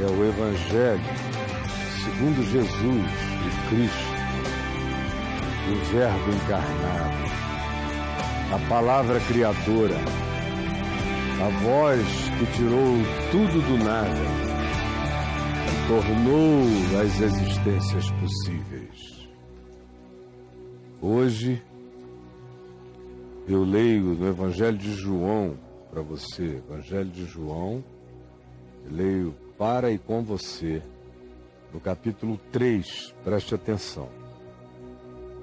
é o Evangelho segundo Jesus, o Cristo, o Verbo encarnado, a Palavra Criadora, a voz que tirou tudo do nada e tornou as existências possíveis. Hoje, eu leio no Evangelho de João para você, Evangelho de João, eu leio para e com você, no capítulo 3, preste atenção.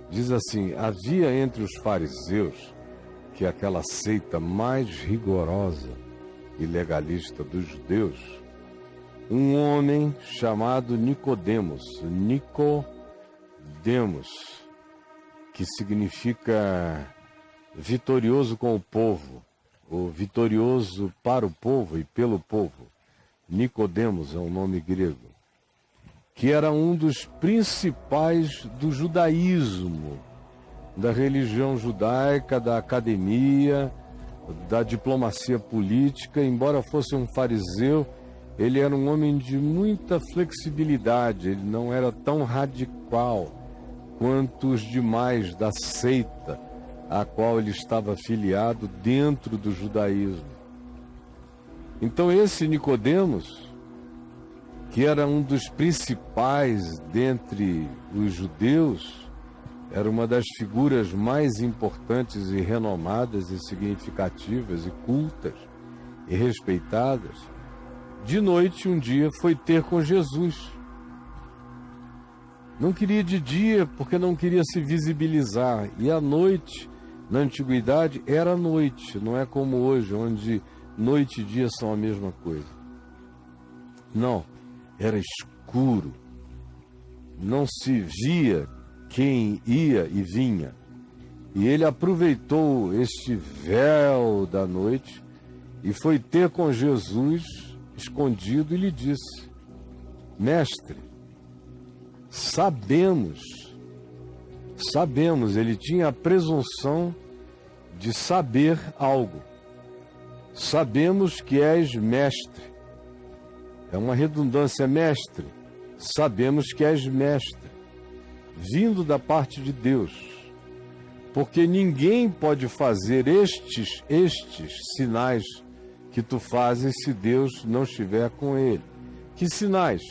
Diz assim: havia entre os fariseus, que é aquela seita mais rigorosa e legalista dos judeus, um homem chamado Nicodemos, que significa vitorioso com o povo, ou vitorioso para o povo e pelo povo. Nicodemos é um nome grego, que era um dos principais do judaísmo, da religião judaica, da academia, da diplomacia política. Embora fosse um fariseu, ele era um homem de muita flexibilidade, ele não era tão radical quanto os demais da seita a qual ele estava afiliado dentro do judaísmo. Então esse Nicodemos, que era um dos principais dentre os judeus, era uma das figuras mais importantes e renomadas e significativas e cultas e respeitadas, de noite um dia foi ter com Jesus. Não queria de dia porque não queria se visibilizar, e à noite, na antiguidade, era noite, não é como hoje, onde noite e dia são a mesma coisa. Não, era escuro, não se via quem ia e vinha. E ele aproveitou este véu da noite e foi ter com Jesus escondido e lhe disse: mestre, sabemos, ele tinha a presunção de saber algo. Sabemos que és mestre. É uma redundância, mestre. Sabemos que és mestre, vindo da parte de Deus. Porque ninguém pode fazer estes sinais que tu fazes se Deus não estiver com ele. Que sinais?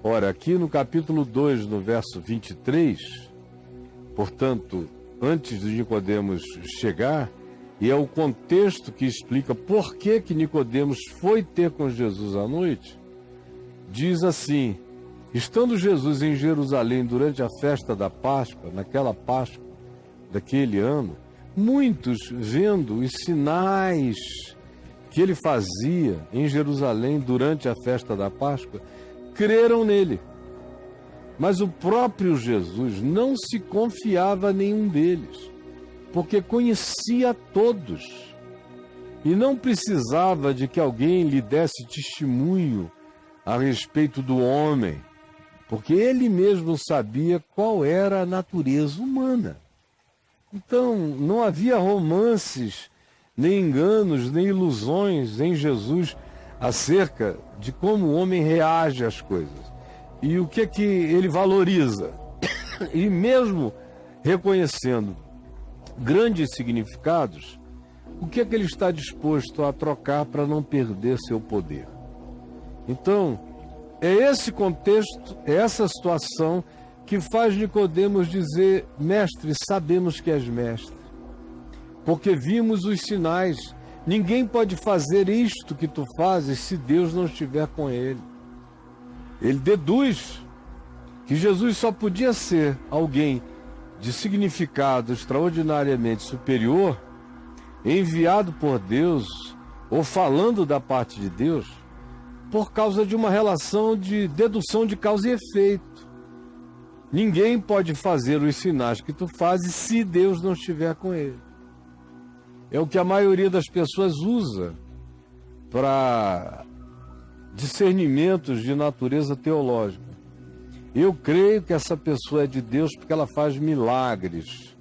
Ora, aqui no capítulo 2, no verso 23, portanto, antes de Nicodemos chegar, e é o contexto que explica por que Nicodemos foi ter com Jesus à noite, diz assim: estando Jesus em Jerusalém durante a festa da Páscoa, naquela Páscoa daquele ano, muitos, vendo os sinais que ele fazia em Jerusalém durante a festa da Páscoa, creram nele. Mas o próprio Jesus não se confiava a nenhum deles, porque conhecia todos e não precisava de que alguém lhe desse testemunho a respeito do homem, porque ele mesmo sabia qual era a natureza humana. Então, não havia romances, nem enganos, nem ilusões em Jesus acerca de como o homem reage às coisas e o que é que ele valoriza. E mesmo reconhecendo grandes significados, o que é que ele está disposto a trocar para não perder seu poder? Então, é esse contexto, é essa situação que faz Nicodemos dizer: mestre, sabemos que és mestre, porque vimos os sinais. Ninguém pode fazer isto que tu fazes se Deus não estiver com ele. Ele deduz que Jesus só podia ser alguém de significado extraordinariamente superior, enviado por Deus ou falando da parte de Deus, por causa de uma relação de dedução de causa e efeito. Ninguém pode fazer os sinais que tu fazes se Deus não estiver com ele. É o que a maioria das pessoas usa para discernimentos de natureza teológica. Eu creio que essa pessoa é de Deus porque ela faz milagres.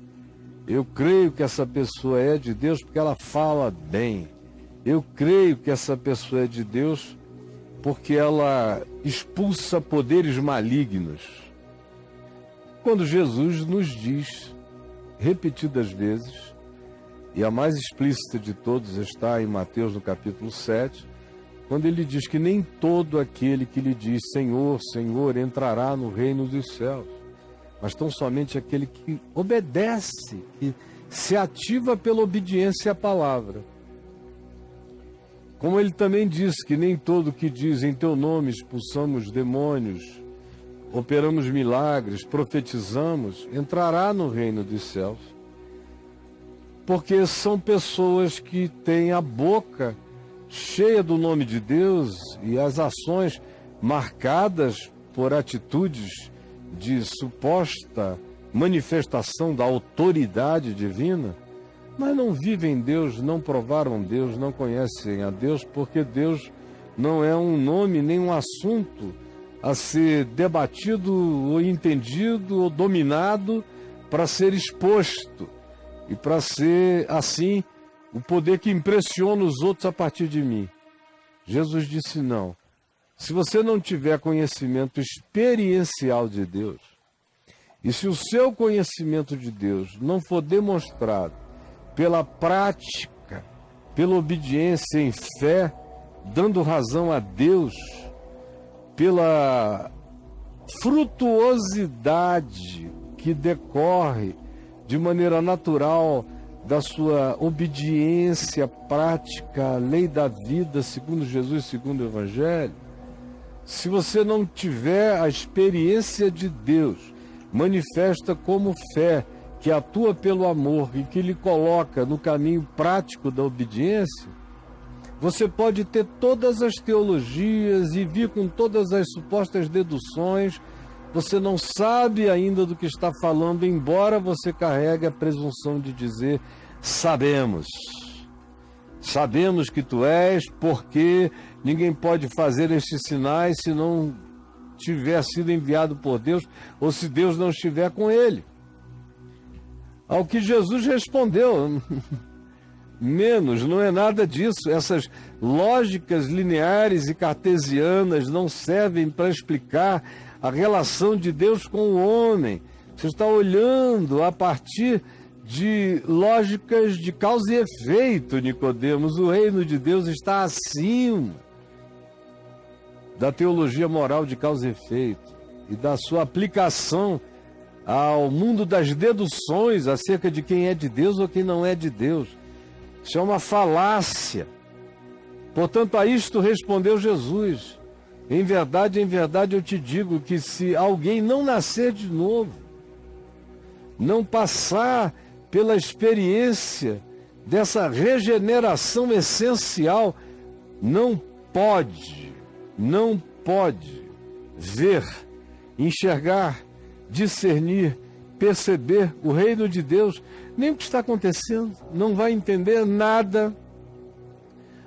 Eu creio que essa pessoa é de Deus porque ela fala bem. Eu creio que essa pessoa é de Deus porque ela expulsa poderes malignos. Quando Jesus nos diz, repetidas vezes, e a mais explícita de todos está em Mateus no capítulo 7, quando ele diz que nem todo aquele que lhe diz Senhor, Senhor, entrará no reino dos céus, mas tão somente aquele que obedece, que se ativa pela obediência à palavra. Como ele também diz que nem todo que diz em teu nome expulsamos demônios, operamos milagres, profetizamos, entrará no reino dos céus. Porque são pessoas que têm a boca cheia do nome de Deus e as ações marcadas por atitudes de suposta manifestação da autoridade divina, mas não vivem Deus, não provaram Deus, não conhecem a Deus, porque Deus não é um nome nem um assunto a ser debatido ou entendido ou dominado para ser exposto e para ser, assim, o poder que impressiona os outros a partir de mim. Jesus disse não. Se você não tiver conhecimento experiencial de Deus, e se o seu conhecimento de Deus não for demonstrado pela prática, pela obediência em fé, dando razão a Deus, pela frutuosidade que decorre de maneira natural da sua obediência prática à lei da vida, segundo Jesus, segundo o Evangelho, se você não tiver a experiência de Deus, manifesta como fé, que atua pelo amor e que lhe coloca no caminho prático da obediência, você pode ter todas as teologias e vir com todas as supostas deduções, você não sabe ainda do que está falando, embora você carregue a presunção de dizer, sabemos que tu és, porque ninguém pode fazer estes sinais se não tiver sido enviado por Deus, ou se Deus não estiver com ele. Ao que Jesus respondeu, menos, não é nada disso. Essas lógicas lineares e cartesianas não servem para explicar a relação de Deus com o homem. Você está olhando a partir de lógicas de causa e efeito, Nicodemos. O reino de Deus está acima da teologia moral de causa e efeito e da sua aplicação ao mundo das deduções acerca de quem é de Deus ou quem não é de Deus. Isso é uma falácia. Portanto, a isto respondeu Jesus. Em verdade eu te digo que se alguém não nascer de novo, não passar pela experiência dessa regeneração essencial, não pode ver, enxergar, discernir, perceber o reino de Deus, nem o que está acontecendo, não vai entender nada.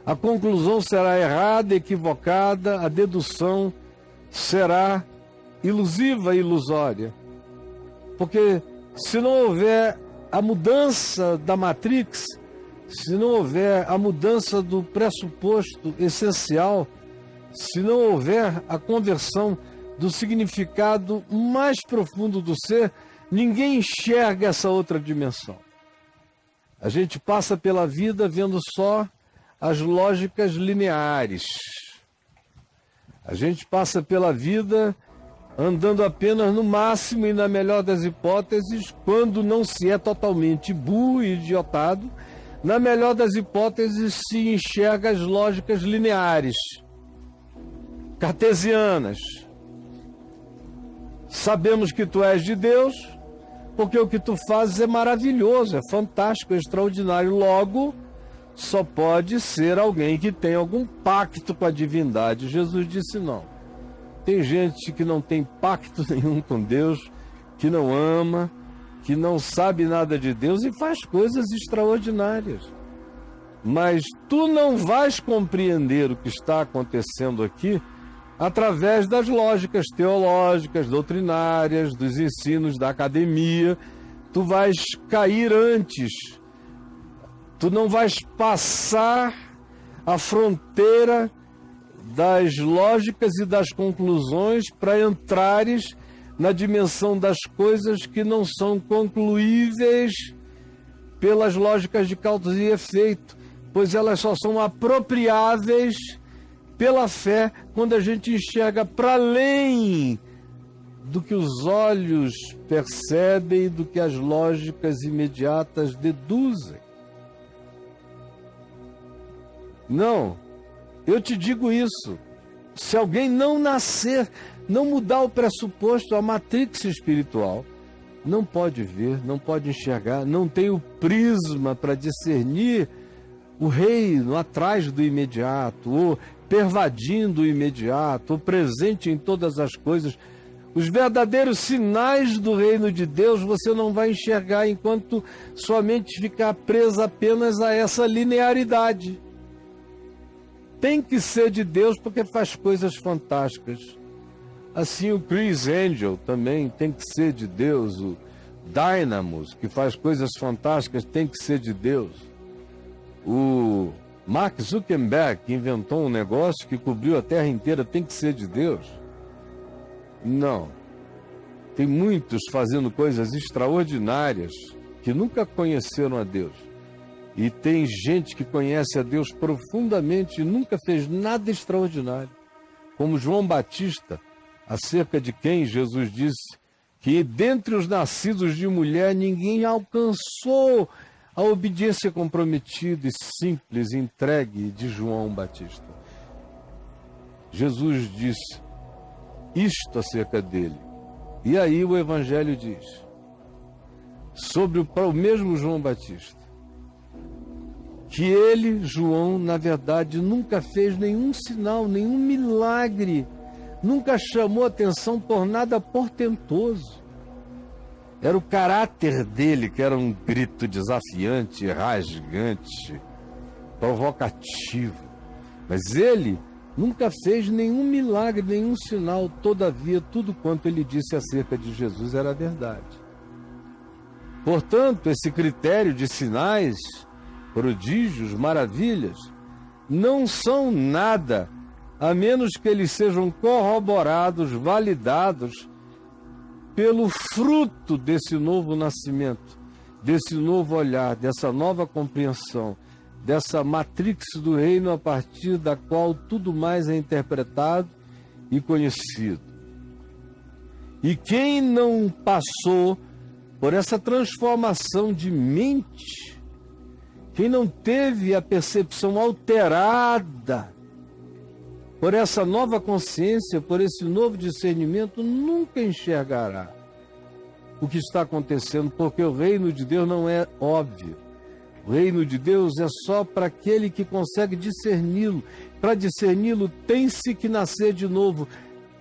A conclusão será errada, equivocada, a dedução será ilusiva e ilusória. Porque se não houver a mudança da matrix, se não houver a mudança do pressuposto essencial, se não houver a conversão do significado mais profundo do ser, ninguém enxerga essa outra dimensão. A gente passa pela vida vendo só as lógicas lineares. A gente passa pela vida andando apenas no máximo e na melhor das hipóteses, quando não se é totalmente burro e idiotado, na melhor das hipóteses se enxerga as lógicas lineares, cartesianas. Sabemos que tu és de Deus, porque o que tu fazes é maravilhoso, é fantástico, é extraordinário. Logo, só pode ser alguém que tem algum pacto com a divindade. Jesus disse não. Tem gente que não tem pacto nenhum com Deus, que não ama, que não sabe nada de Deus e faz coisas extraordinárias. Mas tu não vais compreender o que está acontecendo aqui através das lógicas teológicas, doutrinárias, dos ensinos da academia. Tu vais cair antes. Tu não vais passar a fronteira das lógicas e das conclusões para entrares na dimensão das coisas que não são concluíveis pelas lógicas de causa e efeito, pois elas só são apropriáveis pela fé quando a gente enxerga para além do que os olhos percebem, do que as lógicas imediatas deduzem. Não, eu te digo isso. Se alguém não nascer, não mudar o pressuposto, a matrix espiritual, não pode ver, não pode enxergar, não tem o prisma para discernir o reino atrás do imediato, ou pervadindo o imediato, ou presente em todas as coisas. Os verdadeiros sinais do reino de Deus você não vai enxergar enquanto sua mente ficar presa apenas a essa linearidade. Tem que ser de Deus porque faz coisas fantásticas. Assim o Chris Angel também tem que ser de Deus. O Dynamos, que faz coisas fantásticas, tem que ser de Deus. O Mark Zuckerberg, que inventou um negócio que cobriu a Terra inteira, tem que ser de Deus. Não. Tem muitos fazendo coisas extraordinárias que nunca conheceram a Deus. E tem gente que conhece a Deus profundamente e nunca fez nada extraordinário. Como João Batista, acerca de quem Jesus disse que dentre os nascidos de mulher ninguém alcançou a obediência comprometida e simples, entregue de João Batista. Jesus disse isto acerca dele. E aí o Evangelho diz, sobre o mesmo João Batista, que ele, João, na verdade, nunca fez nenhum sinal, nenhum milagre, nunca chamou atenção por nada portentoso. Era o caráter dele que era um grito desafiante, rasgante, provocativo. Mas ele nunca fez nenhum milagre, nenhum sinal. Todavia, tudo quanto ele disse acerca de Jesus era verdade. Portanto, esse critério de sinais, prodígios, maravilhas, não são nada, a menos que eles sejam corroborados, validados pelo fruto desse novo nascimento, desse novo olhar, dessa nova compreensão, dessa matrix do reino a partir da qual tudo mais é interpretado e conhecido. E quem não passou por essa transformação de mente, quem não teve a percepção alterada por essa nova consciência, por esse novo discernimento, nunca enxergará o que está acontecendo, porque o reino de Deus não é óbvio. O reino de Deus é só para aquele que consegue discerni-lo. Para discerni-lo, tem-se que nascer de novo,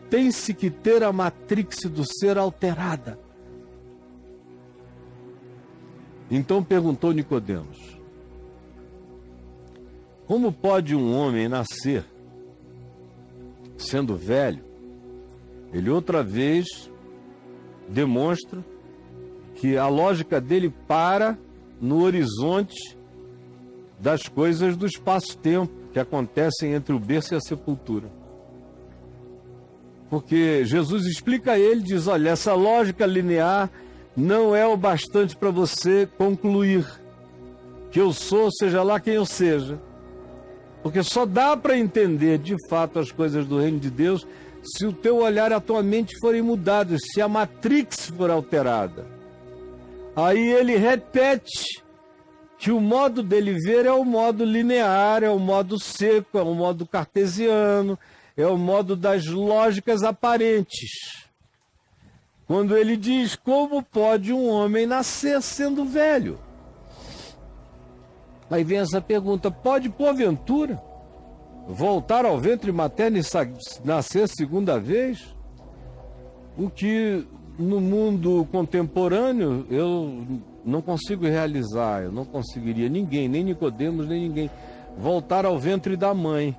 tem-se que ter a matrix do ser alterada. Então perguntou Nicodemos, como pode um homem nascer sendo velho? Ele outra vez demonstra que a lógica dele para no horizonte das coisas do espaço-tempo que acontecem entre o berço e a sepultura. Porque Jesus explica a ele, diz, olha, essa lógica linear não é o bastante para você concluir que eu sou, seja lá quem eu seja. Porque só dá para entender de fato as coisas do reino de Deus se o teu olhar e a tua mente forem mudados, se a matrix for alterada. Aí ele repete que o modo dele ver é o modo linear, é o modo seco, é o modo cartesiano, é o modo das lógicas aparentes. Quando ele diz, como pode um homem nascer sendo velho? Aí vem essa pergunta, pode porventura voltar ao ventre materno e nascer segunda vez? O que no mundo contemporâneo eu não consigo realizar, eu não conseguiria ninguém, nem Nicodemos, nem ninguém, voltar ao ventre da mãe,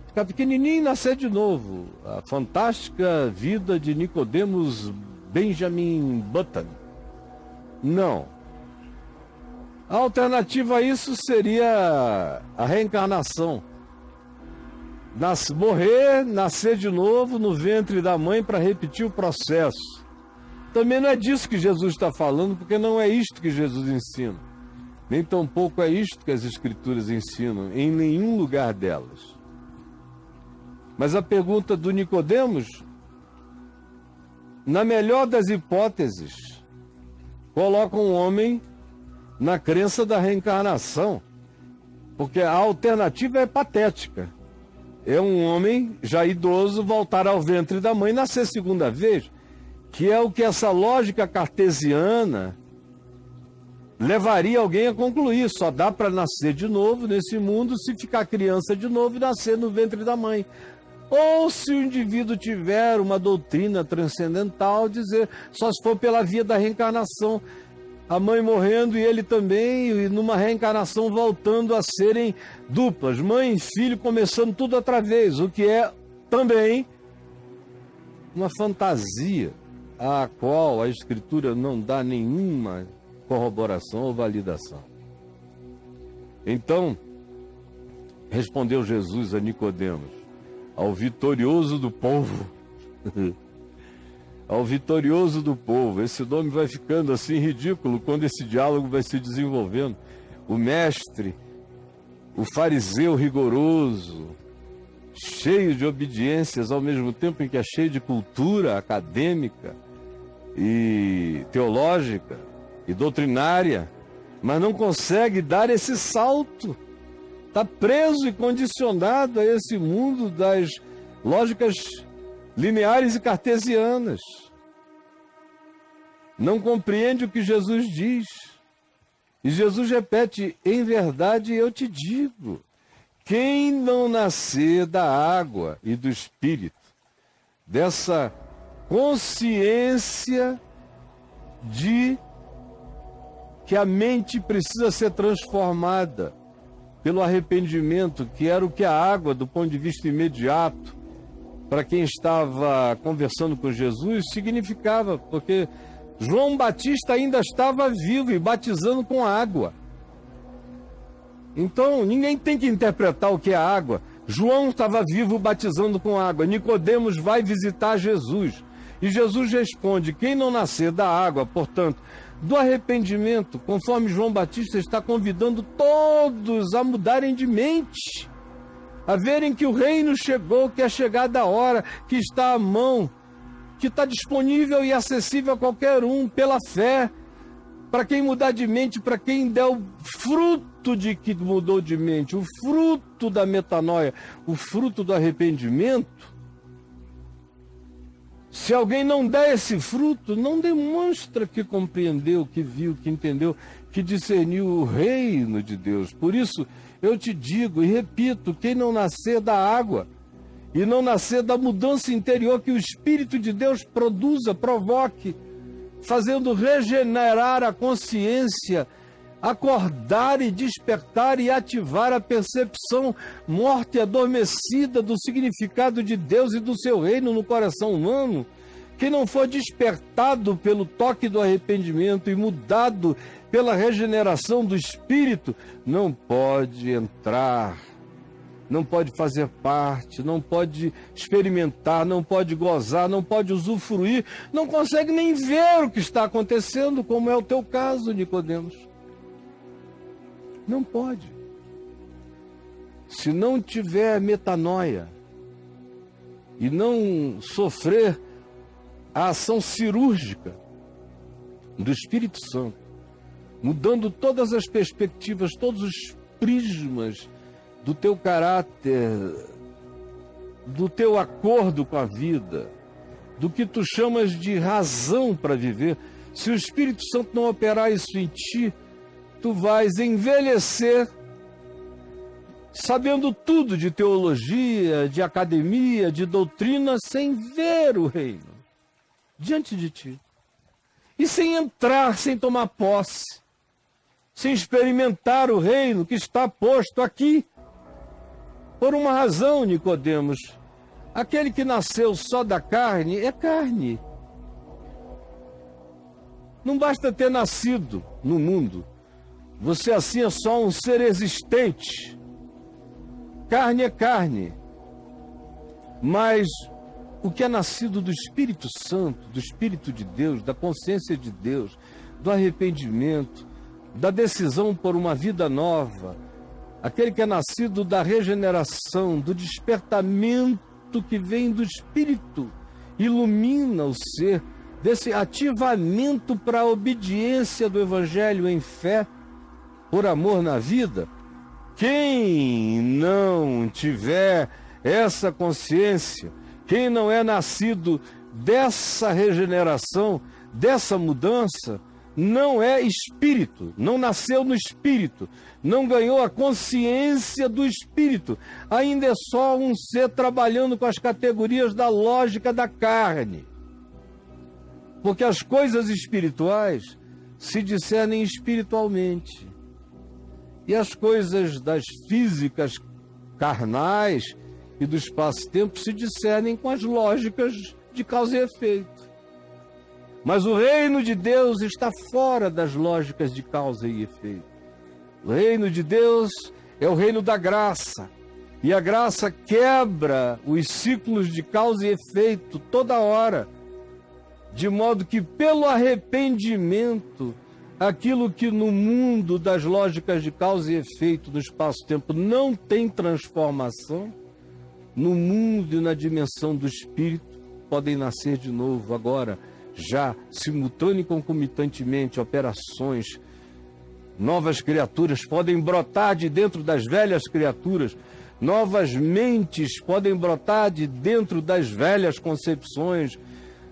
ficar pequenininho e nascer de novo. A fantástica vida de Nicodemos Benjamin Button. Não. A alternativa a isso seria a reencarnação. morrer, nascer de novo no ventre da mãe para repetir o processo. Também não é disso que Jesus está falando, porque não é isto que Jesus ensina. Nem tampouco é isto que as Escrituras ensinam, em nenhum lugar delas. Mas a pergunta do Nicodemos, na melhor das hipóteses, coloca um homem na crença da reencarnação, porque a alternativa é patética. É um homem já idoso voltar ao ventre da mãe e nascer segunda vez, que é o que essa lógica cartesiana levaria alguém a concluir. Só dá para nascer de novo nesse mundo se ficar criança de novo e nascer no ventre da mãe. Ou se o indivíduo tiver uma doutrina transcendental, dizer só se for pela via da reencarnação, a mãe morrendo e ele também, e numa reencarnação voltando a serem duplas, mãe e filho começando tudo outra vez, o que é também uma fantasia a qual a Escritura não dá nenhuma corroboração ou validação. Então, respondeu Jesus a Nicodemos, ao vitorioso do povo, ao vitorioso do povo. Esse nome vai ficando assim ridículo quando esse diálogo vai se desenvolvendo. O mestre, o fariseu rigoroso, cheio de obediências, ao mesmo tempo em que é cheio de cultura acadêmica e teológica e doutrinária, mas não consegue dar esse salto. Está preso e condicionado a esse mundo das lógicas lineares e cartesianas. Não compreende o que Jesus diz. E Jesus repete, em verdade eu te digo, quem não nascer da água e do Espírito, dessa consciência de que a mente precisa ser transformada pelo arrependimento, que era o que a água, do ponto de vista imediato, para quem estava conversando com Jesus, significava, porque João Batista ainda estava vivo e batizando com água. Então, ninguém tem que interpretar o que é água. João estava vivo batizando com água. Nicodemos vai visitar Jesus. E Jesus responde, quem não nascer da água, portanto, do arrependimento, conforme João Batista está convidando todos a mudarem de mente, a verem que o reino chegou, que é chegada a hora, que está à mão, que está disponível e acessível a qualquer um, pela fé, para quem mudar de mente, para quem der o fruto de que mudou de mente, o fruto da metanoia, o fruto do arrependimento. Se alguém não der esse fruto, não demonstra que compreendeu, que viu, que entendeu, que discerniu o reino de Deus. Por isso, eu te digo e repito, quem não nascer da água e não nascer da mudança interior que o Espírito de Deus produza, provoque, fazendo regenerar a consciência, acordar e despertar e ativar a percepção morta e adormecida do significado de Deus e do seu reino no coração humano, que não for despertado pelo toque do arrependimento e mudado pela regeneração do Espírito, não pode entrar, não pode fazer parte, não pode experimentar, não pode gozar, não pode usufruir, não consegue nem ver o que está acontecendo, como é o teu caso, Nicodemos. Não pode. Se não tiver metanoia e não sofrer a ação cirúrgica do Espírito Santo, mudando todas as perspectivas, todos os prismas do teu caráter, do teu acordo com a vida, do que tu chamas de razão para viver, se o Espírito Santo não operar isso em ti, tu vais envelhecer sabendo tudo de teologia, de academia, de doutrina, sem ver o reino diante de ti. E sem entrar, sem tomar posse, sem experimentar o reino que está posto aqui. Por uma razão, Nicodemos, aquele que nasceu só da carne é carne. Não basta ter nascido no mundo. Você assim é só um ser existente. Carne é carne. Mas o que é nascido do Espírito Santo, do Espírito de Deus, da consciência de Deus, do arrependimento, da decisão por uma vida nova, aquele que é nascido da regeneração, do despertamento que vem do Espírito, ilumina o ser, desse ativamento para a obediência do Evangelho em fé, por amor na vida. Quem não tiver essa consciência, quem não é nascido dessa regeneração, dessa mudança, não é espírito, não nasceu no espírito, não ganhou a consciência do espírito, ainda é só um ser trabalhando com as categorias da lógica da carne. Porque as coisas espirituais se discernem espiritualmente. E as coisas das físicas carnais e do espaço-tempo se discernem com as lógicas de causa e efeito. Mas o reino de Deus está fora das lógicas de causa e efeito. O reino de Deus é o reino da graça. E a graça quebra os ciclos de causa e efeito toda hora. De modo que, pelo arrependimento, aquilo que no mundo das lógicas de causa e efeito no espaço-tempo não tem transformação, no mundo e na dimensão do espírito podem nascer de novo agora, já simultâneo e concomitantemente, operações, novas criaturas podem brotar de dentro das velhas criaturas, novas mentes podem brotar de dentro das velhas concepções,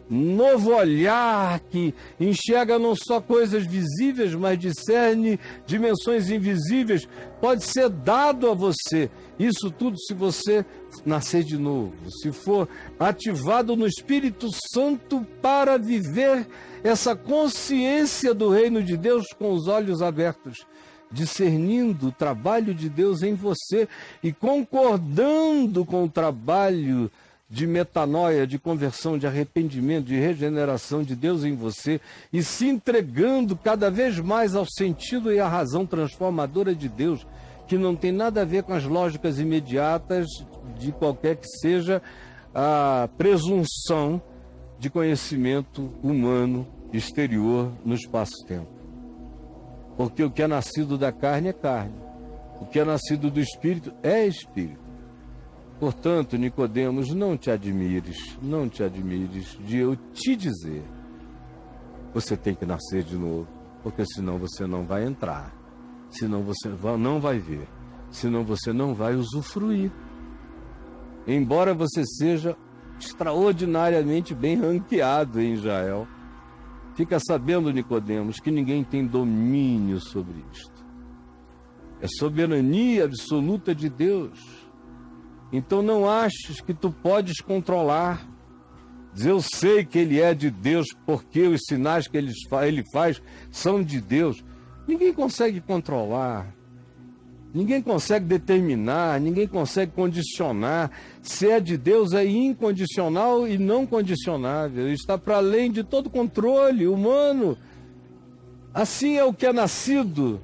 novo olhar que enxerga não só coisas visíveis, mas discerne dimensões invisíveis, pode ser dado a você. Isso tudo se você nascer de novo, se for ativado no Espírito Santo para viver essa consciência do reino de Deus com os olhos abertos, discernindo o trabalho de Deus em você e concordando com o trabalho de metanoia, de conversão, de arrependimento, de regeneração de Deus em você e se entregando cada vez mais ao sentido e à razão transformadora de Deus, que não tem nada a ver com as lógicas imediatas de qualquer que seja a presunção de conhecimento humano exterior no espaço-tempo. Porque o que é nascido da carne é carne, o que é nascido do Espírito é Espírito. Portanto, Nicodemos, não te admires de eu te dizer, você tem que nascer de novo, porque senão você não vai entrar, senão você não vai ver, senão você não vai usufruir. Embora você seja extraordinariamente bem ranqueado em Israel, fica sabendo, Nicodemos, que ninguém tem domínio sobre isto. É soberania absoluta de Deus. Então não aches que tu podes controlar. Diz, eu sei que ele é de Deus porque os sinais que ele faz são de Deus. Ninguém consegue controlar. Ninguém consegue determinar, ninguém consegue condicionar. Se é de Deus é incondicional e não condicionável. Está para além de todo controle humano. Assim é o que é nascido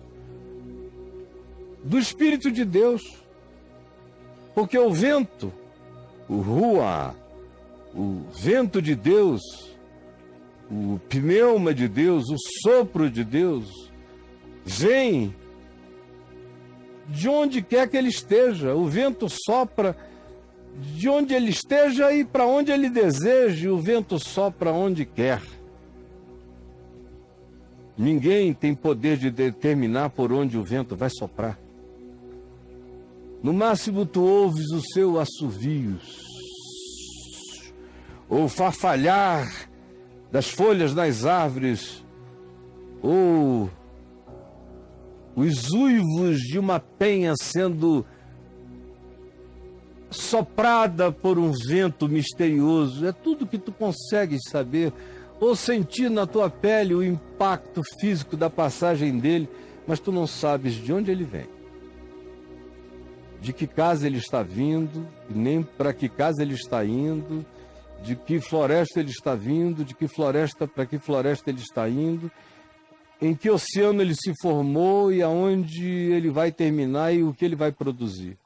do Espírito de Deus. Porque o vento, o ruá, o vento de Deus, o pneuma de Deus, o sopro de Deus, vem de onde quer que ele esteja. O vento sopra de onde ele esteja e para onde ele deseje, o vento sopra onde quer. Ninguém tem poder de determinar por onde o vento vai soprar. No máximo tu ouves o seu assovio, ou farfalhar das folhas nas árvores, ou os uivos de uma penha sendo soprada por um vento misterioso. É tudo que tu consegues saber, ou sentir na tua pele o impacto físico da passagem dele, mas tu não sabes de onde ele vem, de que casa ele está vindo, nem para que casa ele está indo, de que floresta ele está vindo, de que floresta para que floresta ele está indo, em que oceano ele se formou e aonde ele vai terminar e o que ele vai produzir.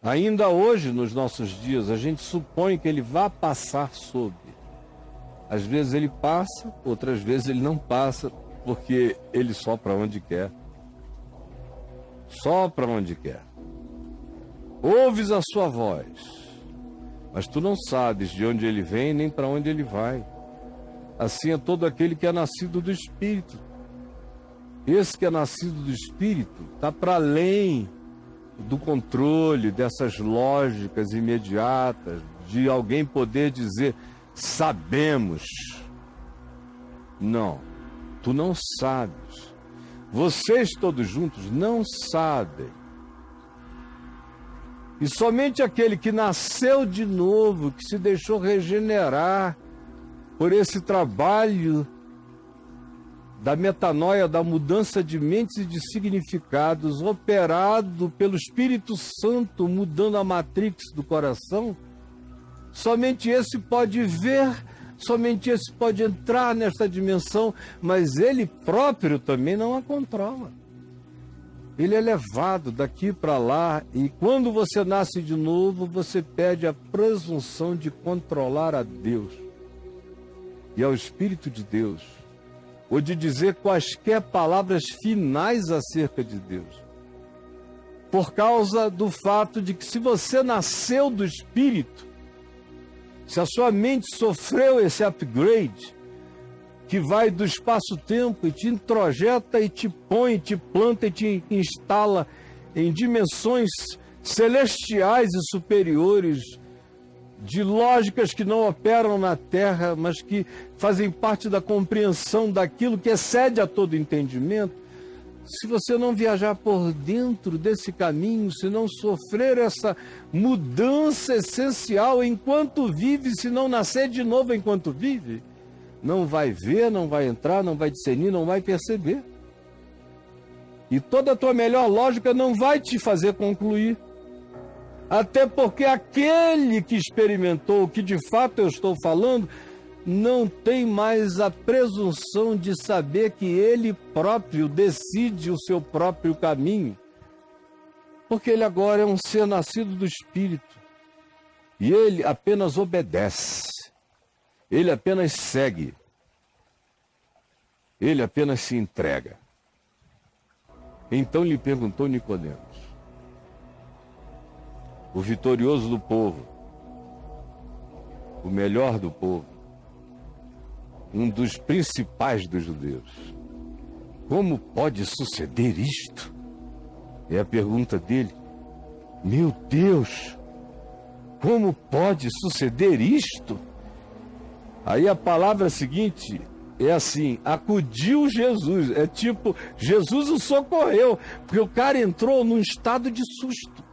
Ainda hoje, nos nossos dias, a gente supõe que ele vá passar sobre. Às vezes ele passa, outras vezes ele não passa, porque ele sopra onde quer. Sopra onde quer. Ouves a sua voz, mas tu não sabes de onde ele vem nem para onde ele vai. Assim é todo aquele que é nascido do Espírito. Esse que é nascido do Espírito está para além do controle dessas lógicas imediatas, de alguém poder dizer, sabemos. Não, tu não sabes. Vocês todos juntos não sabem. E somente aquele que nasceu de novo, que se deixou regenerar por esse trabalho da metanoia, da mudança de mentes e de significados, operado pelo Espírito Santo, mudando a matrix do coração, somente esse pode ver, somente esse pode entrar nesta dimensão, mas ele próprio também não a controla. Ele é levado daqui para lá, e quando você nasce de novo, você perde a presunção de controlar a Deus e ao Espírito de Deus, ou de dizer quaisquer palavras finais acerca de Deus, por causa do fato de que se você nasceu do Espírito, se a sua mente sofreu esse upgrade, que vai do espaço-tempo e te introjeta e te põe, te planta e te instala em dimensões celestiais e superiores, de lógicas que não operam na Terra, mas que fazem parte da compreensão daquilo que excede a todo entendimento. Se você não viajar por dentro desse caminho, se não sofrer essa mudança essencial enquanto vive, se não nascer de novo enquanto vive, não vai ver, não vai entrar, não vai discernir, não vai perceber. E toda a tua melhor lógica não vai te fazer concluir. Até porque aquele que experimentou o que de fato eu estou falando, não tem mais a presunção de saber que ele próprio decide o seu próprio caminho. Porque ele agora é um ser nascido do Espírito. E ele apenas obedece. Ele apenas segue. Ele apenas se entrega. Então lhe perguntou Nicodemos, o vitorioso do povo, o melhor do povo, um dos principais dos judeus: como pode suceder isto? É a pergunta dele. Meu Deus, como pode suceder isto? Aí a palavra seguinte é assim: acudiu Jesus. É tipo, Jesus o socorreu, porque o cara entrou num estado de susto,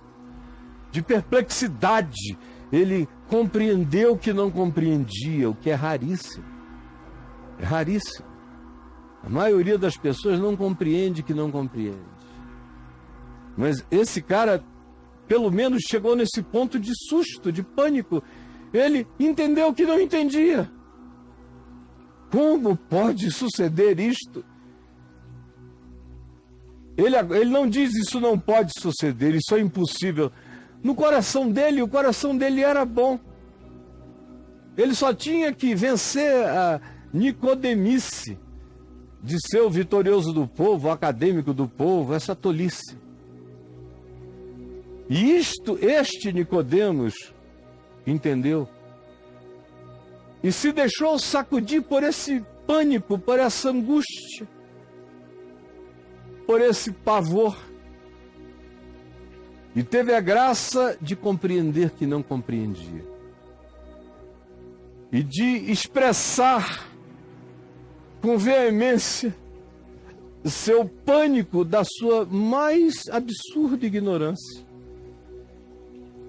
de perplexidade. Ele compreendeu o que não compreendia, o que é raríssimo. É raríssimo. A maioria das pessoas não compreende que não compreende. Mas esse cara, pelo menos, chegou nesse ponto de susto, de pânico. Ele entendeu que não entendia. Como pode suceder isto? Ele não diz isso não pode suceder, isso é impossível. No coração dele, o coração dele era bom. Ele só tinha que vencer a nicodemice de ser o vitorioso do povo, o acadêmico do povo, essa tolice. E este Nicodemos entendeu. E se deixou sacudir por esse pânico, por essa angústia, por esse pavor. E teve a graça de compreender que não compreendia. E de expressar com veemência seu pânico da sua mais absurda ignorância.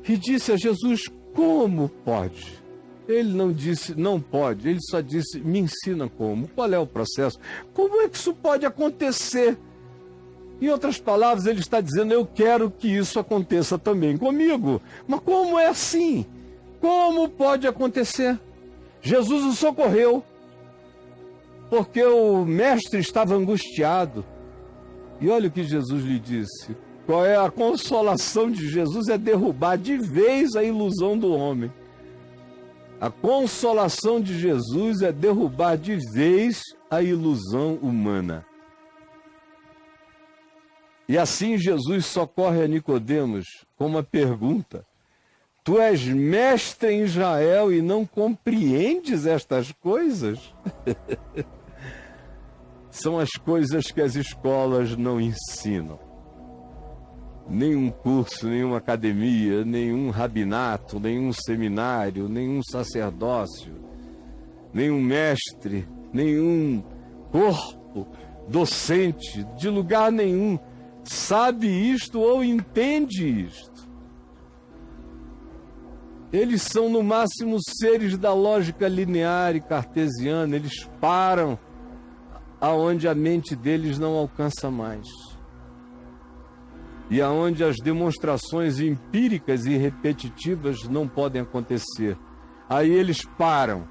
E disse a Jesus: como pode? Ele não disse não pode, ele só disse: me ensina como. Qual é o processo? Como é que isso pode acontecer? Em outras palavras, ele está dizendo: eu quero que isso aconteça também comigo. Mas como é assim? Como pode acontecer? Jesus o socorreu, porque o mestre estava angustiado. E olha o que Jesus lhe disse: Qual é a consolação de Jesus? É derrubar de vez a ilusão do homem. A consolação de Jesus é derrubar de vez a ilusão humana. E assim Jesus socorre a Nicodemos com uma pergunta: tu és mestre em Israel e não compreendes estas coisas? São as coisas que as escolas não ensinam. Nenhum curso, nenhuma academia, nenhum rabinato, nenhum seminário, nenhum sacerdócio, nenhum mestre, nenhum corpo docente, de lugar nenhum, sabe isto ou entende isto. Eles são, no máximo, seres da lógica linear e cartesiana. Eles param aonde a mente deles não alcança mais. E aonde as demonstrações empíricas e repetitivas não podem acontecer. Aí eles param.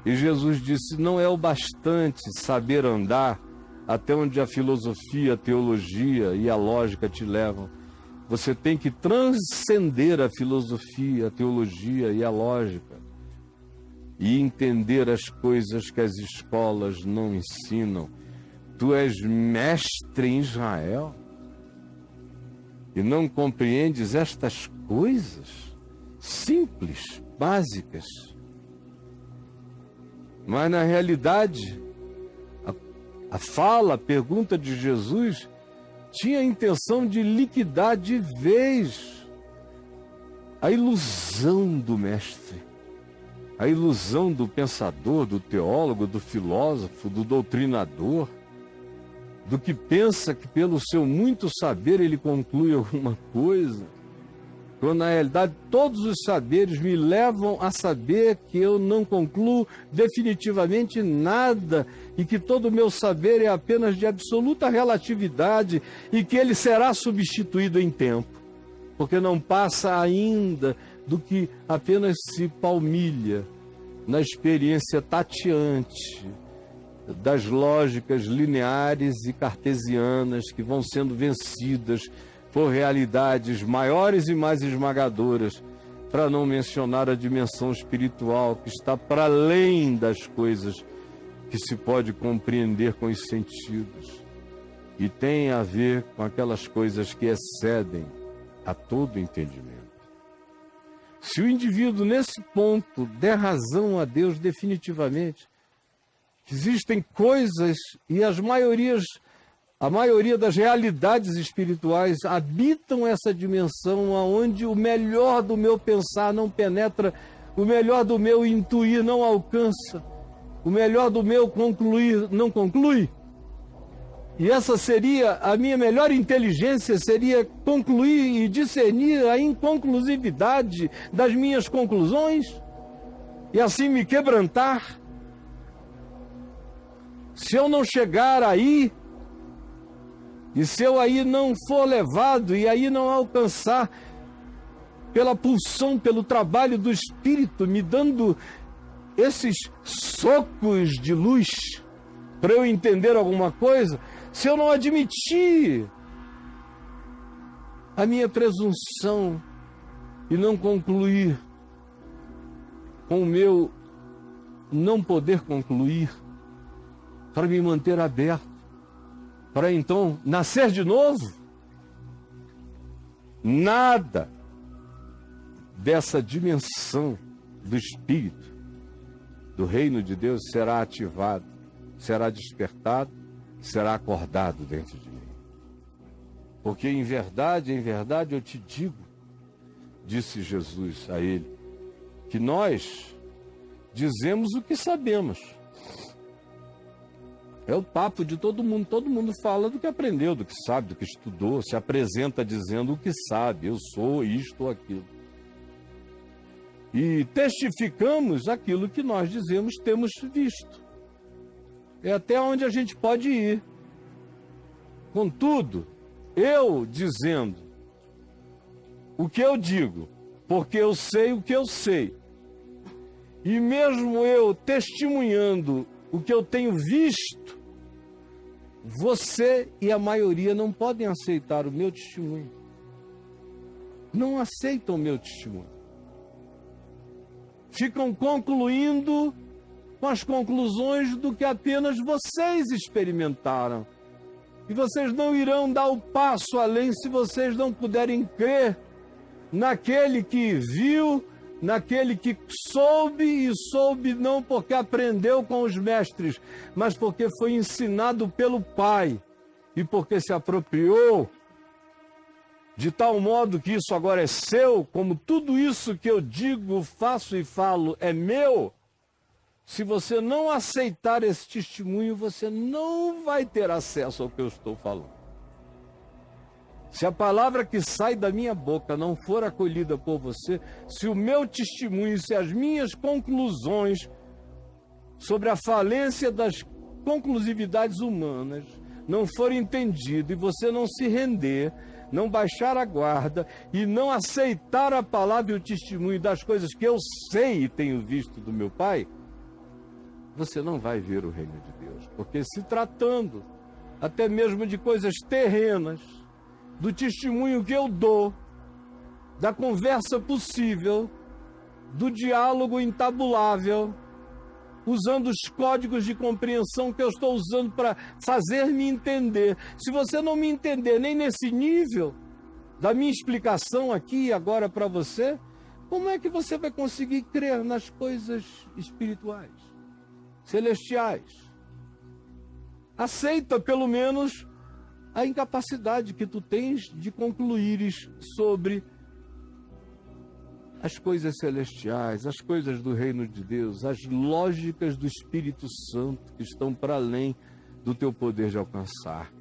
E Jesus disse: não é o bastante saber andar até onde a filosofia, a teologia e a lógica te levam. Você tem que transcender a filosofia, a teologia e a lógica e entender as coisas que as escolas não ensinam. Tu és mestre em Israel e não compreendes estas coisas simples, básicas. Mas na realidade, a fala, a pergunta de Jesus tinha a intenção de liquidar de vez a ilusão do mestre, a ilusão do pensador, do teólogo, do filósofo, do doutrinador, do que pensa que pelo seu muito saber ele conclui alguma coisa, quando na realidade todos os saberes me levam a saber que eu não concluo definitivamente nada e que todo o meu saber é apenas de absoluta relatividade e que ele será substituído em tempo, porque não passa ainda do que apenas se palmilha na experiência tateante das lógicas lineares e cartesianas que vão sendo vencidas por realidades maiores e mais esmagadoras, para não mencionar a dimensão espiritual que está para além das coisas que se pode compreender com os sentidos e tem a ver com aquelas coisas que excedem a todo entendimento. Se o indivíduo nesse ponto der razão a Deus definitivamente, existem coisas e a maioria das realidades espirituais habitam essa dimensão aonde o melhor do meu pensar não penetra, o melhor do meu intuir não alcança, o melhor do meu concluir não conclui. E essa seria a minha melhor inteligência, seria concluir e discernir a inconclusividade das minhas conclusões e assim me quebrantar. Se eu não chegar aí, e se eu aí não for levado e aí não alcançar pela pulsão, pelo trabalho do Espírito, me dando esses socos de luz para eu entender alguma coisa, se eu não admitir a minha presunção e não concluir com o meu não poder concluir, para me manter aberto, para então nascer de novo, nada dessa dimensão do Espírito, do reino de Deus será ativado, será despertado, será acordado dentro de mim. Porque em verdade eu te digo, disse Jesus a ele, que nós dizemos o que sabemos. É o papo de todo mundo fala do que aprendeu, do que sabe, do que estudou, se apresenta dizendo o que sabe, eu sou isto ou aquilo. E testificamos aquilo que nós dizemos temos visto. É até onde a gente pode ir. Contudo, eu dizendo o que eu digo, porque eu sei o que eu sei, e mesmo eu testemunhando o que eu tenho visto, você e a maioria não podem aceitar o meu testemunho. Não aceitam o meu testemunho. Ficam concluindo com as conclusões do que apenas vocês experimentaram. E vocês não irão dar o passo além se vocês não puderem crer naquele que viu, naquele que soube, e soube não porque aprendeu com os mestres, mas porque foi ensinado pelo Pai e porque se apropriou de tal modo que isso agora é seu, como tudo isso que eu digo, faço e falo é meu. Se você não aceitar esse testemunho, você não vai ter acesso ao que eu estou falando. Se a palavra que sai da minha boca não for acolhida por você, se o meu testemunho, se as minhas conclusões sobre a falência das conclusividades humanas não forem entendidas e você não se render, não baixar a guarda e não aceitar a palavra e o testemunho das coisas que eu sei e tenho visto do meu Pai, você não vai ver o reino de Deus. Porque se tratando até mesmo de coisas terrenas, do testemunho que eu dou, da conversa possível, do diálogo intabulável, usando os códigos de compreensão que eu estou usando para fazer-me entender. Se você não me entender nem nesse nível da minha explicação aqui e agora para você, como é que você vai conseguir crer nas coisas espirituais, celestiais? Aceita pelo menos a incapacidade que tu tens de concluires sobre as coisas celestiais, as coisas do reino de Deus, as lógicas do Espírito Santo que estão para além do teu poder de alcançar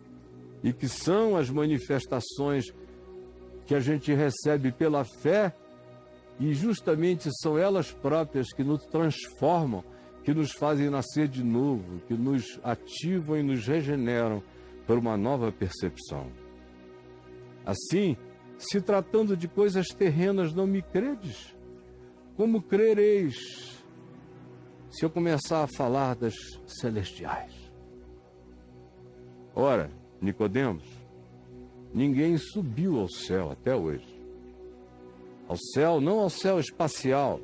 e que são as manifestações que a gente recebe pela fé, e justamente são elas próprias que nos transformam, que nos fazem nascer de novo, que nos ativam e nos regeneram por uma nova percepção. Assim, se tratando de coisas terrenas, não me credes? Como crereis se eu começar a falar das celestiais? Ora, Nicodemos, ninguém subiu ao céu até hoje. Ao céu, não ao céu espacial,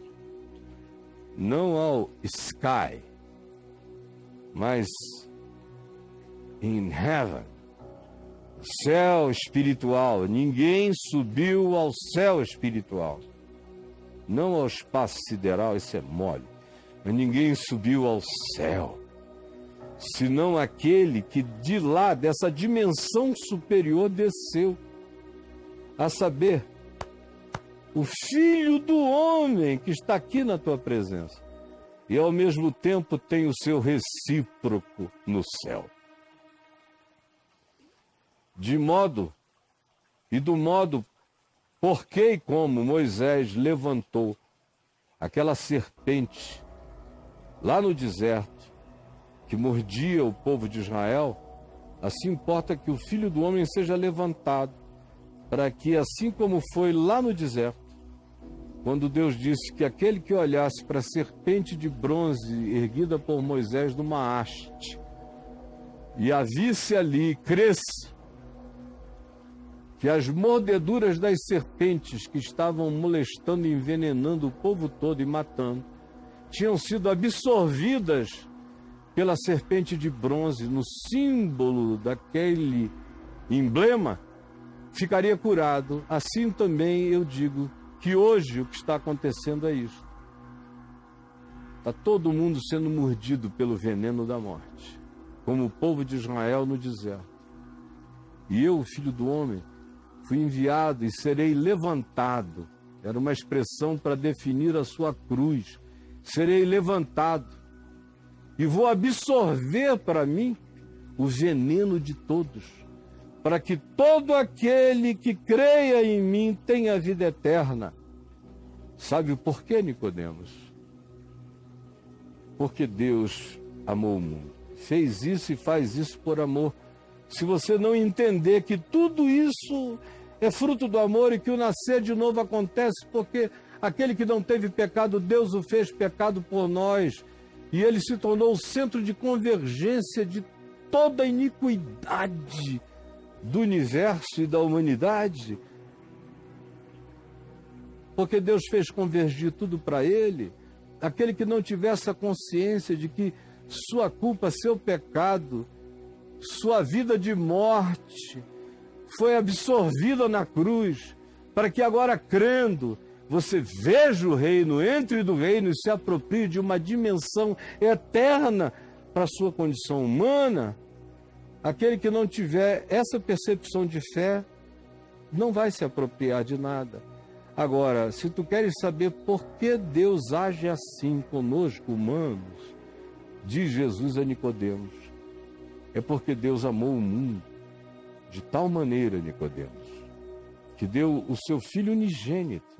não ao sky, mas in heaven, céu espiritual. Ninguém subiu ao céu espiritual, não ao espaço sideral, isso é mole, mas ninguém subiu ao céu, senão aquele que de lá, dessa dimensão superior, desceu, a saber, o Filho do Homem que está aqui na tua presença e ao mesmo tempo tem o seu recíproco no céu. De modo e do modo por que e como Moisés levantou aquela serpente lá no deserto que mordia o povo de Israel, assim importa que o Filho do Homem seja levantado, para que, assim como foi lá no deserto, quando Deus disse que aquele que olhasse para a serpente de bronze erguida por Moisés numa haste e a visse ali, cresce que as mordeduras das serpentes que estavam molestando e envenenando o povo todo e matando tinham sido absorvidas pela serpente de bronze, no símbolo daquele emblema, ficaria curado. Assim também eu digo que hoje o que está acontecendo é isso. Está todo mundo sendo mordido pelo veneno da morte, como o povo de Israel no deserto. E eu, o Filho do Homem, fui enviado e serei levantado. Era uma expressão para definir a sua cruz. Serei levantado e vou absorver para mim o veneno de todos, para que todo aquele que creia em mim tenha vida eterna. Sabe o porquê, Nicodemos? Porque Deus amou o mundo. Fez isso e faz isso por amor. Se você não entender que tudo isso é fruto do amor e que o nascer de novo acontece porque aquele que não teve pecado, Deus o fez pecado por nós, e ele se tornou o centro de convergência de toda a iniquidade do universo e da humanidade, porque Deus fez convergir tudo para ele. Aquele que não tivesse a consciência de que sua culpa, seu pecado, sua vida de morte foi absorvida na cruz, para que agora, crendo, você veja o reino, entre do reino e se aproprie de uma dimensão eterna para a sua condição humana. Aquele que não tiver essa percepção de fé não vai se apropriar de nada. Agora, se tu queres saber por que Deus age assim conosco, humanos, diz Jesus a Nicodemos, é porque Deus amou o mundo de tal maneira, Nicodemos, que deu o seu Filho unigênito.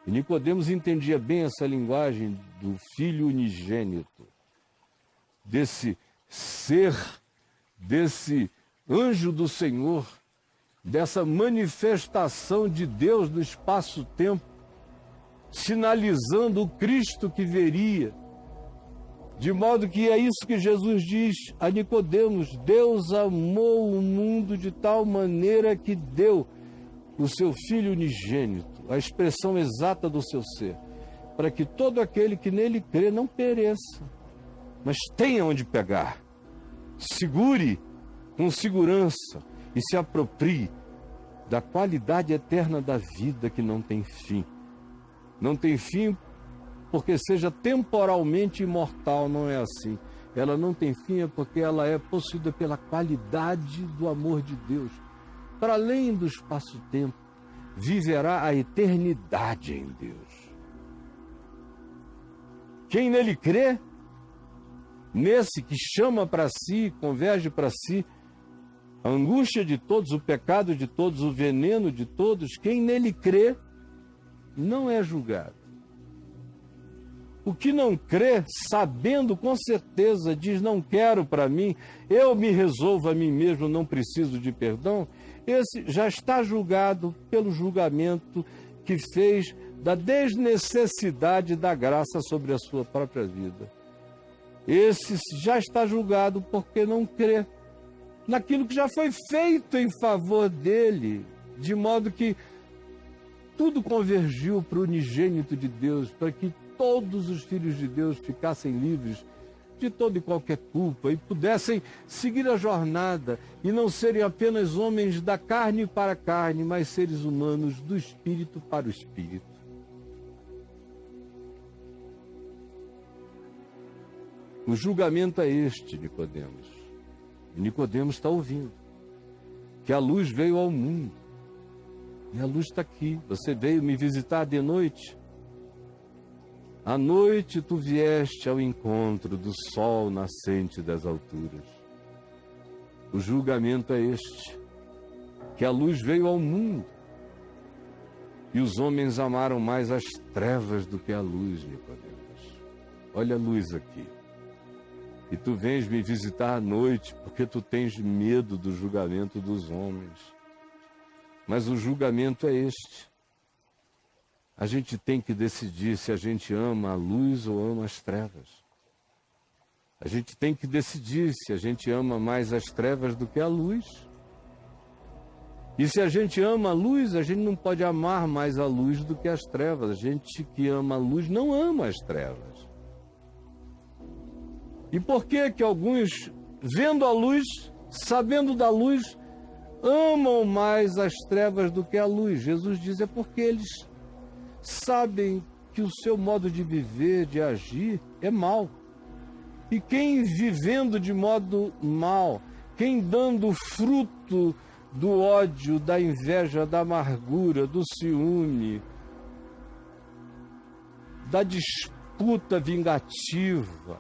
E Nicodemos entendia bem essa linguagem do Filho unigênito, desse ser, desse anjo do Senhor, dessa manifestação de Deus no espaço-tempo, sinalizando o Cristo que viria. De modo que é isso que Jesus diz a Nicodemos: Deus amou o mundo de tal maneira que deu o seu Filho unigênito, a expressão exata do seu ser, para que todo aquele que nele crê não pereça, mas tenha onde pegar. Segure com segurança e se aproprie da qualidade eterna da vida que não tem fim. Não tem fim porque seja temporalmente imortal, não é assim. Ela não tem fim é porque ela é possuída pela qualidade do amor de Deus. Para além do espaço-tempo, viverá a eternidade em Deus. Quem nele crê, nesse que chama para si, converge para si, a angústia de todos, o pecado de todos, o veneno de todos, quem nele crê, não é julgado. O que não crê, sabendo com certeza, diz: não quero para mim, eu me resolvo a mim mesmo, não preciso de perdão, esse já está julgado pelo julgamento que fez da desnecessidade da graça sobre a sua própria vida. Esse já está julgado porque não crê naquilo que já foi feito em favor dele, de modo que tudo convergiu para o unigênito de Deus, para que todos os filhos de Deus ficassem livres de toda e qualquer culpa e pudessem seguir a jornada e não serem apenas homens da carne para a carne, mas seres humanos do espírito para o espírito. O julgamento é este, Nicodemos. Nicodemos está ouvindo que a luz veio ao mundo e a luz está aqui. Você veio me visitar de noite. À noite tu vieste ao encontro do sol nascente das alturas. O julgamento é este, que a luz veio ao mundo e os homens amaram mais as trevas do que a luz, Nicodemos. Olha a luz aqui. E tu vens me visitar à noite porque tu tens medo do julgamento dos homens. Mas o julgamento é este. A gente tem que decidir se a gente ama a luz ou ama as trevas. A gente tem que decidir se a gente ama mais as trevas do que a luz. E se a gente ama a luz, a gente não pode amar mais a luz do que as trevas. A gente que ama a luz não ama as trevas. E por que que alguns, vendo a luz, sabendo da luz, amam mais as trevas do que a luz? Jesus diz: é porque eles sabem que o seu modo de viver, de agir, é mau. E quem vivendo de modo mau, quem dando fruto do ódio, da inveja, da amargura, do ciúme, da disputa vingativa,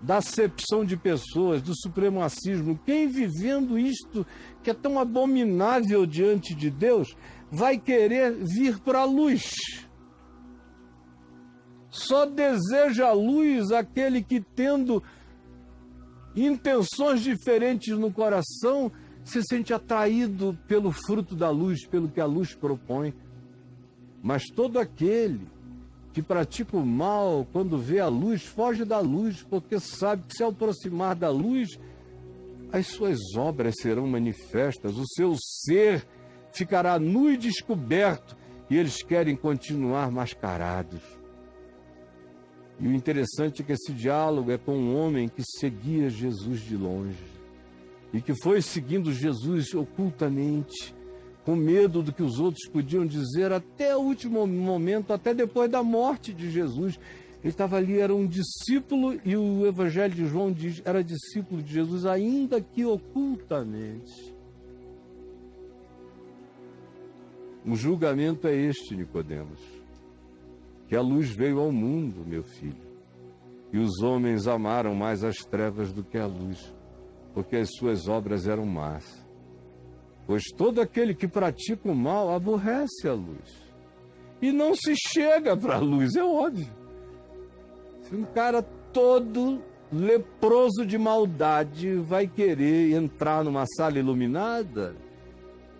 da acepção de pessoas, do supremacismo, quem vivendo isto que é tão abominável diante de Deus, vai querer vir para a luz. Só deseja a luz aquele que, tendo intenções diferentes no coração, se sente atraído pelo fruto da luz, pelo que a luz propõe. Mas todo aquele que pratica o mal, quando vê a luz, foge da luz, porque sabe que se aproximar da luz, as suas obras serão manifestas, o seu ser ficará nu e descoberto, e eles querem continuar mascarados. E o interessante é que esse diálogo é com um homem que seguia Jesus de longe, e que foi seguindo Jesus ocultamente, com medo do que os outros podiam dizer até o último momento, até depois da morte de Jesus. Ele estava ali, era um discípulo, e o Evangelho de João diz, era discípulo de Jesus, ainda que ocultamente. O julgamento é este, Nicodemos, que a luz veio ao mundo, meu filho, e os homens amaram mais as trevas do que a luz, porque as suas obras eram más. Pois todo aquele que pratica o mal aborrece a luz e não se chega para a luz, é óbvio. Se um cara todo leproso de maldade vai querer entrar numa sala iluminada,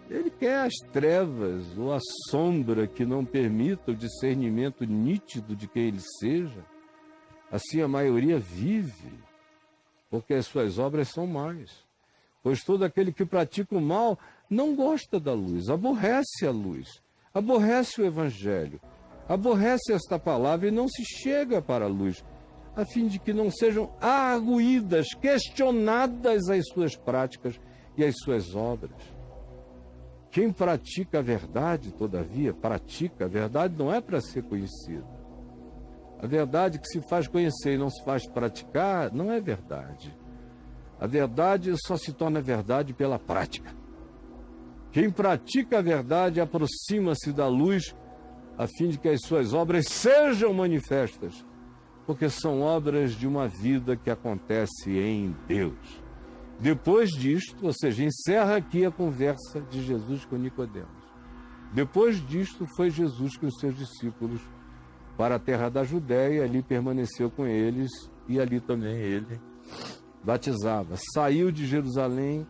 ele quer as trevas ou a sombra que não permita o discernimento nítido de quem ele seja. Assim a maioria vive, porque as suas obras são más. Pois todo aquele que pratica o mal não gosta da luz, aborrece a luz, aborrece o Evangelho, aborrece esta palavra e não se chega para a luz, a fim de que não sejam arguídas, questionadas as suas práticas e as suas obras. Quem pratica a verdade, todavia, pratica a verdade não é para ser conhecida. A verdade que se faz conhecer e não se faz praticar não é verdade. A verdade só se torna verdade pela prática. Quem pratica a verdade aproxima-se da luz, a fim de que as suas obras sejam manifestas, porque são obras de uma vida que acontece em Deus. Depois disto, ou seja, encerra aqui a conversa de Jesus com Nicodemos. Depois disto, foi Jesus com os seus discípulos para a terra da Judéia, ali permaneceu com eles, e ali também ele batizava. Saiu de Jerusalém,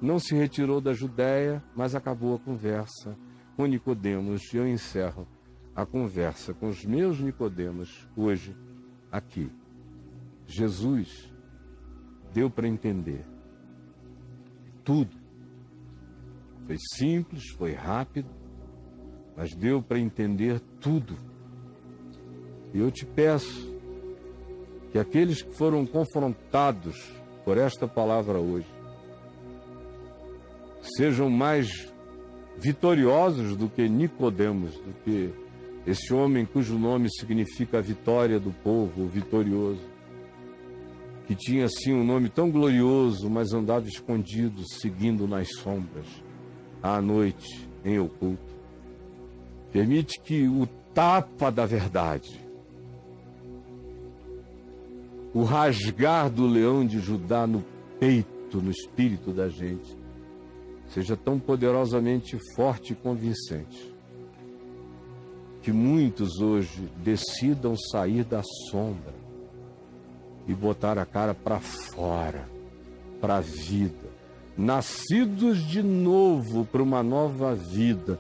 não se retirou da Judéia, mas acabou a conversa com Nicodemos. E eu encerro a conversa com os meus Nicodemos hoje, aqui. Jesus deu para entender tudo. Foi simples, foi rápido, mas deu para entender tudo. E eu te peço que aqueles que foram confrontados por esta palavra hoje sejam mais vitoriosos do que Nicodemos, do que esse homem cujo nome significa a vitória do povo, o vitorioso, que tinha assim um nome tão glorioso, mas andava escondido, seguindo nas sombras, à noite, em oculto. Permite que o tapa da verdade, o rasgar do leão de Judá no peito, no espírito da gente, seja tão poderosamente forte e convincente, que muitos hoje decidam sair da sombra e botar a cara para fora, para a vida, nascidos de novo para uma nova vida,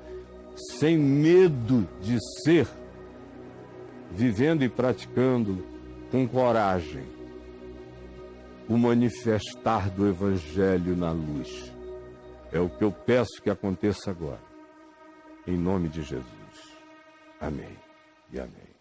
sem medo de ser, vivendo e praticando com coragem o manifestar do Evangelho na luz. É o que eu peço que aconteça agora, em nome de Jesus. Amém e amém.